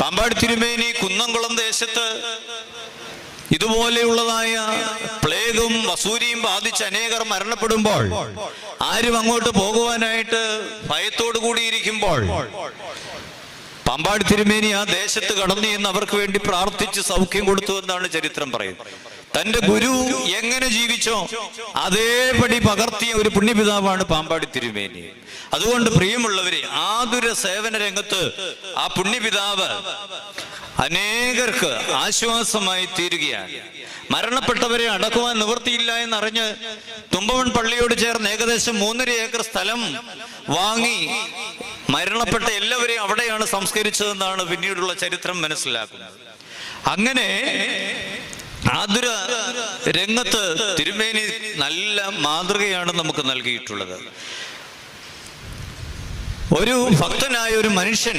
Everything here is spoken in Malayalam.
പാമ്പാടി തിരുമേനി കുന്നംകുളം ദേശത്ത് ഇതുപോലെയുള്ളതായ പ്ലേഗും വസൂരിയും ബാധിച്ച് അനേകർ മരണപ്പെടുമ്പോൾ ആരും അങ്ങോട്ട് പോകുവാനായിട്ട് ഭയത്തോടു കൂടിയിരിക്കുമ്പോൾ പാമ്പാടി തിരുമേനി ആ ദേശത്ത് കടന്നു എന്ന് അവർക്ക് വേണ്ടി പ്രാർത്ഥിച്ച് സൗഖ്യം കൊടുത്തു എന്നാണ് ചരിത്രം പറയുന്നത്. തന്റെ ഗുരു എങ്ങനെ ജീവിച്ചോ അതേപടി പകർത്തിയ ഒരു പുണ്യപിതാവാണ് പാമ്പാടി തിരുമേനി. അതുകൊണ്ട് പ്രിയമുള്ളവരെ, ആതുര സേവന രംഗത്ത് ആ പുണ്യപിതാവ് അനേകർക്ക് ആശ്വാസമായി തീരുകയാണ്. മരണപ്പെട്ടവരെ അടക്കുവാൻ നിവൃത്തിയില്ല എന്നറിഞ്ഞ് തുമ്പമൺ പള്ളിയോട് ചേർന്ന് ഏകദേശം 3.5 ഏക്കർ സ്ഥലം വാങ്ങി മരണപ്പെട്ട എല്ലാവരെയും അവിടെയാണ് സംസ്കരിച്ചതെന്നാണ് പിന്നീടുള്ള ചരിത്രം മനസ്സിലാക്കുന്നത്. അങ്ങനെ ആതുര രംഗത്ത് തിരുമേനി നല്ല മാതൃകയാണ് നമുക്ക് നൽകിയിട്ടുള്ളത്. ഒരു ഭക്തനായ ഒരു മനുഷ്യൻ